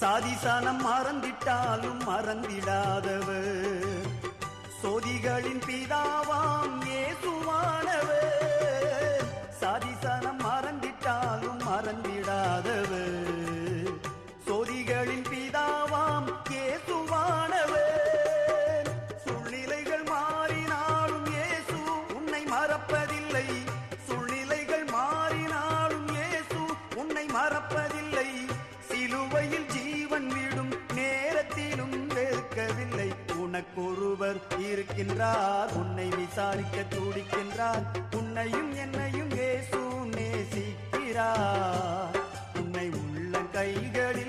சாதிசானம் மறந்திட்டாலும் மறந்திடாதவர், சோதிகளின் பிதாவாம் இயேசுவானவர். சாதிசானம் மறந்திட்டாலும் மறந்திடாதவர், சோதிகளின் பிதாவாம் இயேசுவானவர். சூழ்நிலைகள் மாறினாலும் இயேசு உன்னை மறப்பதில்லை. சூழ்நிலைகள் மாறினாலும் இயேசு உன்னை மறப்பதில்லை. சிலுவையில் ஜீவன் விடும் நேரத்திலும் வெறுக்கவில்லை. உனக்கொருவர் இருக்கின்றார், உன்னை விசாரிக்க துடிக்கின்றார். உன்னையும் என்னையும் இயேசு நேசிக்கிறார். உன்னை உள்ள கைகளில்